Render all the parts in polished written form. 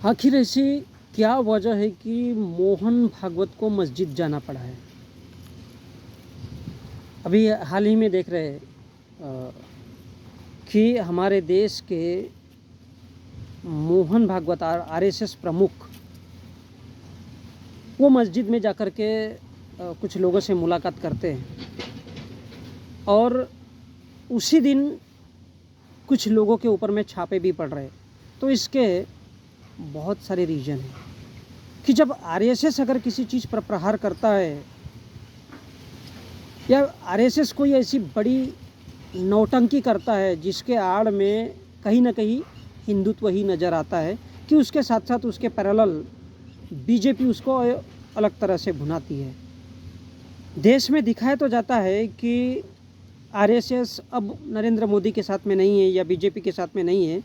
आखिर ऐसी क्या वजह है कि मोहन भागवत को मस्जिद जाना पड़ा है। अभी हाल ही में देख रहे हैं कि हमारे देश के मोहन भागवत आरएसएस प्रमुख वो मस्जिद में जाकर के कुछ लोगों से मुलाकात करते हैं और उसी दिन कुछ लोगों के ऊपर में छापे भी पड़ रहे हैं। तो इसके बहुत सारे रीज़न हैं कि जब आरएसएस अगर किसी चीज़ पर प्रहार करता है या आरएसएस कोई ऐसी बड़ी नौटंकी करता है जिसके आड़ में कहीं ना कहीं हिंदुत्व ही नज़र आता है, कि उसके साथ साथ उसके पैरेलल बीजेपी उसको अलग तरह से भुनाती है। देश में दिखाया तो जाता है कि आरएसएस अब नरेंद्र मोदी के साथ में नहीं है या बीजेपी के साथ में नहीं है,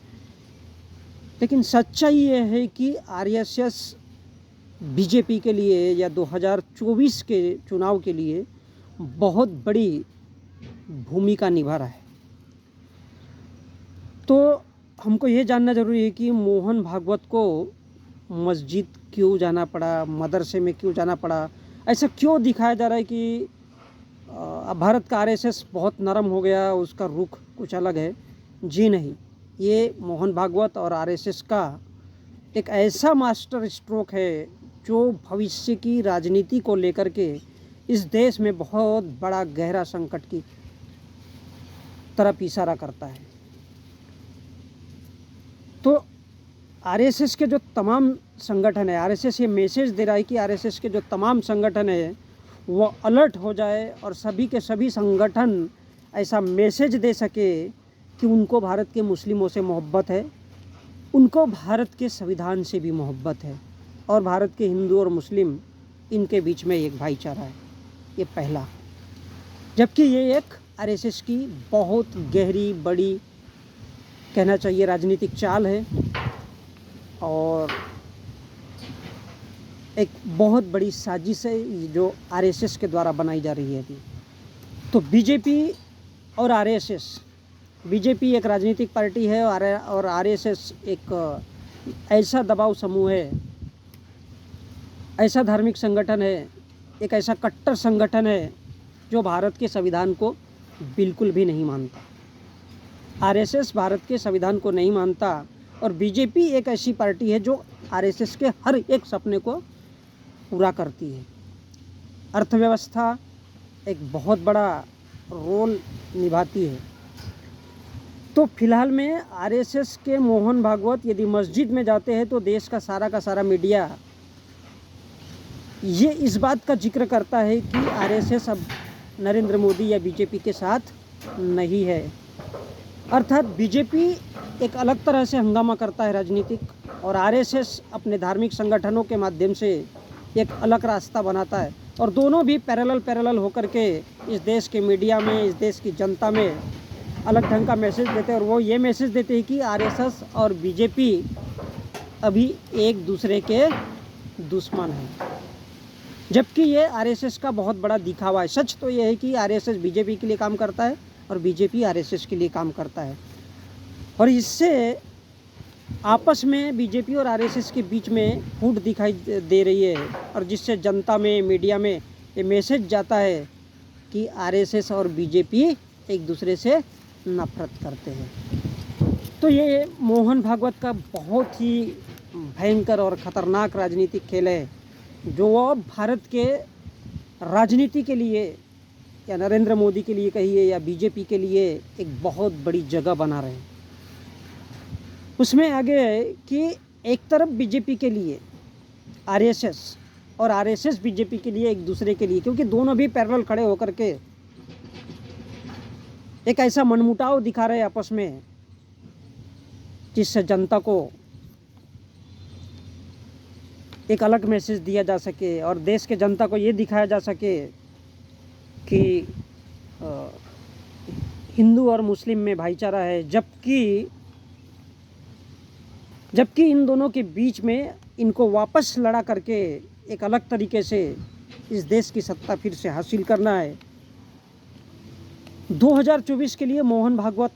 लेकिन सच्चाई ये है कि आरएसएस बीजेपी के लिए या 2024 के चुनाव के लिए बहुत बड़ी भूमिका निभा रहा है। तो हमको ये जानना ज़रूरी है कि मोहन भागवत को मस्जिद क्यों जाना पड़ा, मदरसे में क्यों जाना पड़ा, ऐसा क्यों दिखाया जा रहा है कि भारत का आरएसएस बहुत नरम हो गया, उसका रुख कुछ अलग है। जी नहीं, ये मोहन भागवत और आरएसएस का एक ऐसा मास्टर स्ट्रोक है जो भविष्य की राजनीति को लेकर के इस देश में बहुत बड़ा गहरा संकट की तरफ इशारा करता है। तो आरएसएस के जो तमाम संगठन है, आरएसएस ये मैसेज दे रहा है कि आरएसएस के जो तमाम संगठन है वो अलर्ट हो जाए और सभी के सभी संगठन ऐसा मैसेज दे सके कि उनको भारत के मुस्लिमों से मोहब्बत है, उनको भारत के संविधान से भी मोहब्बत है और भारत के हिंदू और मुस्लिम इनके बीच में एक भाईचारा है। ये पहला। जबकि ये एक आरएसएस की बहुत गहरी बड़ी कहना चाहिए राजनीतिक चाल है और एक बहुत बड़ी साजिश है जो आरएसएस के द्वारा बनाई जा रही है अभी। तो बीजेपी और आरएसएस, बीजेपी एक राजनीतिक पार्टी है और आरएसएस एक ऐसा दबाव समूह है, ऐसा धार्मिक संगठन है, एक ऐसा कट्टर संगठन है जो भारत के संविधान को बिल्कुल भी नहीं मानता। आरएसएस भारत के संविधान को नहीं मानता और बीजेपी एक ऐसी पार्टी है जो आरएसएस के हर एक सपने को पूरा करती है। अर्थव्यवस्था एक बहुत बड़ा रोल निभाती है। तो फिलहाल में आरएसएस के मोहन भागवत यदि मस्जिद में जाते हैं तो देश का सारा मीडिया ये इस बात का जिक्र करता है कि आरएसएस अब नरेंद्र मोदी या बीजेपी के साथ नहीं है। अर्थात बीजेपी एक अलग तरह से हंगामा करता है राजनीतिक और आरएसएस अपने धार्मिक संगठनों के माध्यम से एक अलग रास्ता बनाता है और दोनों भी पैरेलल होकर के इस देश के मीडिया में, इस देश की जनता में अलग ढंग का मैसेज देते हैं और वो ये मैसेज देते हैं कि आरएसएस और बीजेपी अभी एक दूसरे के दुश्मन हैं। जबकि ये आरएसएस का बहुत बड़ा दिखावा है। सच तो ये है कि आरएसएस बीजेपी के लिए काम करता है और बीजेपी आरएसएस के लिए काम करता है और इससे आपस में बीजेपी और आरएसएस के बीच में फूट दिखाई दे रही है और जिससे जनता में, मीडिया में ये मैसेज जाता है कि आरएसएस और बीजेपी एक दूसरे से नफरत करते हैं। तो ये मोहन भागवत का बहुत ही भयंकर और ख़तरनाक राजनीतिक खेल है जो वो भारत के राजनीति के लिए या नरेंद्र मोदी के लिए कहिए या बीजेपी के लिए एक बहुत बड़ी जगह बना रहे हैं। उसमें आगे है कि एक तरफ बीजेपी के लिए आरएसएस और आरएसएस बीजेपी के लिए एक दूसरे के लिए, क्योंकि दोनों भी पैरेलल खड़े होकर के एक ऐसा मनमुटाव दिखा रहे हैं आपस में जिससे जनता को एक अलग मैसेज दिया जा सके और देश के जनता को ये दिखाया जा सके कि हिंदू और मुस्लिम में भाईचारा है, जबकि इन दोनों के बीच में इनको वापस लड़ा करके एक अलग तरीके से इस देश की सत्ता फिर से हासिल करना है। 2024 के लिए मोहन भागवत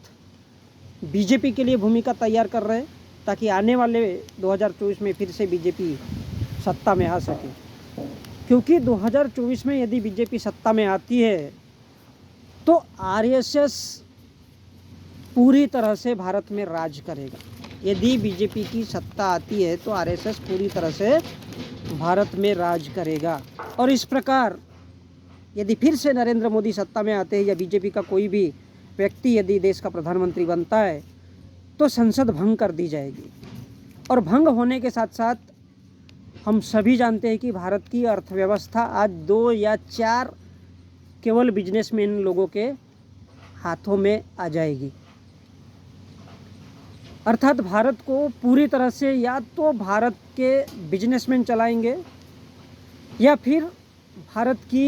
बीजेपी के लिए भूमिका तैयार कर रहे हैं ताकि आने वाले 2024 में फिर से बीजेपी सत्ता में आ सके। क्योंकि 2024 में यदि बीजेपी सत्ता में आती है तो आरएसएस पूरी तरह से भारत में राज करेगा। यदि बीजेपी की सत्ता आती है तो आरएसएस पूरी तरह से भारत में राज करेगा। और इस प्रकार यदि फिर से नरेंद्र मोदी सत्ता में आते हैं या बीजेपी का कोई भी व्यक्ति यदि देश का प्रधानमंत्री बनता है तो संसद भंग कर दी जाएगी। और भंग होने के साथ साथ हम सभी जानते हैं कि भारत की अर्थव्यवस्था आज 2 या 4 केवल बिजनेसमैन लोगों के हाथों में आ जाएगी। अर्थात भारत को पूरी तरह से या तो भारत के बिजनेसमैन चलाएंगे या फिर भारत की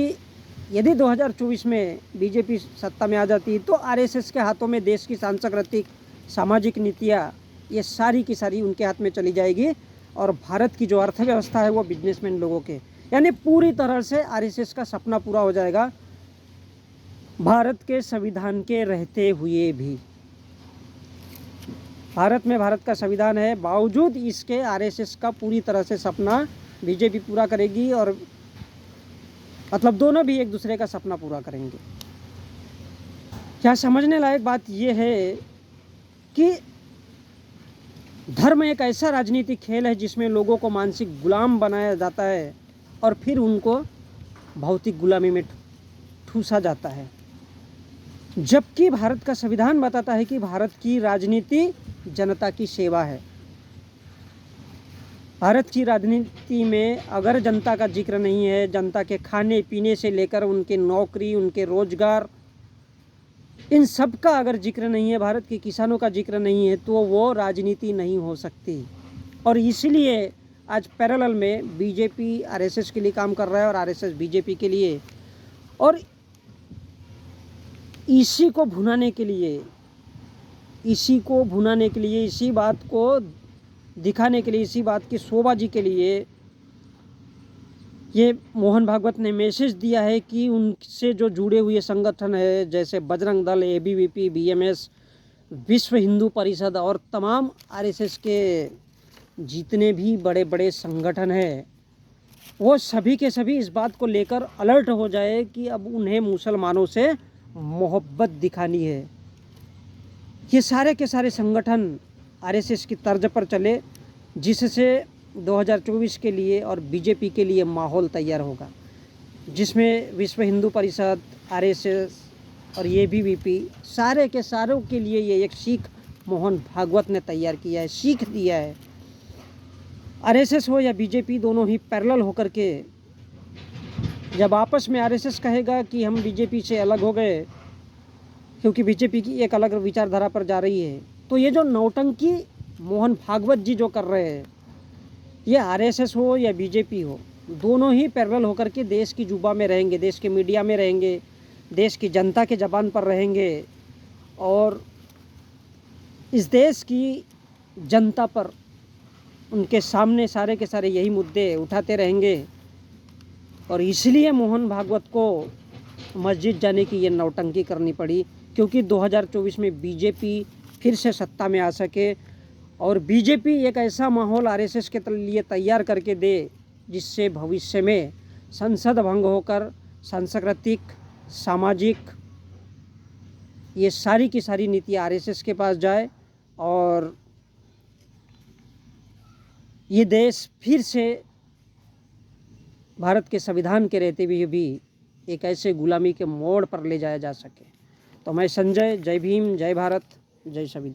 यदि 2024 में बीजेपी सत्ता में आ जाती है तो आरएसएस के हाथों में देश की सांस्कृतिक सामाजिक नीतियाँ ये सारी की सारी उनके हाथ में चली जाएगी। और भारत की जो अर्थव्यवस्था है वो बिजनेसमैन लोगों के, यानी पूरी तरह से आरएसएस का सपना पूरा हो जाएगा भारत के संविधान के रहते हुए भी। भारत में भारत का संविधान है, बावजूद इसके आरएसएस का पूरी तरह से सपना बीजेपी पूरा करेगी। और मतलब दोनों भी एक दूसरे का सपना पूरा करेंगे। क्या समझने लायक बात यह है कि धर्म एक ऐसा राजनीतिक खेल है जिसमें लोगों को मानसिक गुलाम बनाया जाता है और फिर उनको भौतिक गुलामी में ठूसा जाता है। जबकि भारत का संविधान बताता है कि भारत की राजनीति जनता की सेवा है। भारत की राजनीति में अगर जनता का जिक्र नहीं है, जनता के खाने पीने से लेकर उनके नौकरी, उनके रोजगार, इन सब का अगर जिक्र नहीं है, भारत के किसानों का जिक्र नहीं है, तो वो राजनीति नहीं हो सकती। और इसलिए आज पैरेलल में बीजेपी आरएसएस के लिए काम कर रहा है और आरएसएस बीजेपी के लिए। और इसी को भुनाने के लिए, इसी बात को दिखाने के लिए, इसी बात की शोबाजी के लिए ये मोहन भागवत ने मैसेज दिया है कि उनसे जो जुड़े हुए संगठन है जैसे बजरंग दल, एबीवीपी, बीएमएस, विश्व हिंदू परिषद और तमाम आरएसएस के जितने भी बड़े बड़े संगठन हैं, वो सभी के सभी इस बात को लेकर अलर्ट हो जाए कि अब उन्हें मुसलमानों से मोहब्बत दिखानी है। ये सारे के सारे संगठन आरएसएस की तर्ज पर चले, जिससे 2024 के लिए और बीजेपी के लिए माहौल तैयार होगा, जिसमें विश्व हिंदू परिषद, आरएसएस और एबीवीपी सारे के सारों के लिए ये एक सीख मोहन भागवत ने तैयार किया है, सीख दिया है। आरएसएस हो या बीजेपी, दोनों ही पैरेलल होकर के जब आपस में आरएसएस कहेगा कि हम बीजेपी से अलग हो गए क्योंकि बीजेपी की एक अलग विचारधारा पर जा रही है, तो ये जो नौटंकी मोहन भागवत जी जो कर रहे हैं, ये आरएसएस हो या बीजेपी हो, दोनों ही पैरेलल होकर के देश की जुबा में रहेंगे, देश के मीडिया में रहेंगे, देश की जनता के ज़बान पर रहेंगे और इस देश की जनता पर उनके सामने सारे के सारे यही मुद्दे उठाते रहेंगे। और इसलिए मोहन भागवत को मस्जिद जाने की ये नौटंकी करनी पड़ी, क्योंकि 2024 में बीजेपी फिर से सत्ता में आ सके और बीजेपी एक ऐसा माहौल आरएसएस के लिए तैयार करके दे जिससे भविष्य में संसद भंग होकर सांस्कृतिक, सामाजिक ये सारी की सारी नीति आरएसएस के पास जाए और ये देश फिर से भारत के संविधान के रहते हुए भी एक ऐसे गुलामी के मोड़ पर ले जाया जा सके। तो मैं संजय, जय भीम, जय भारत, जय संविधान।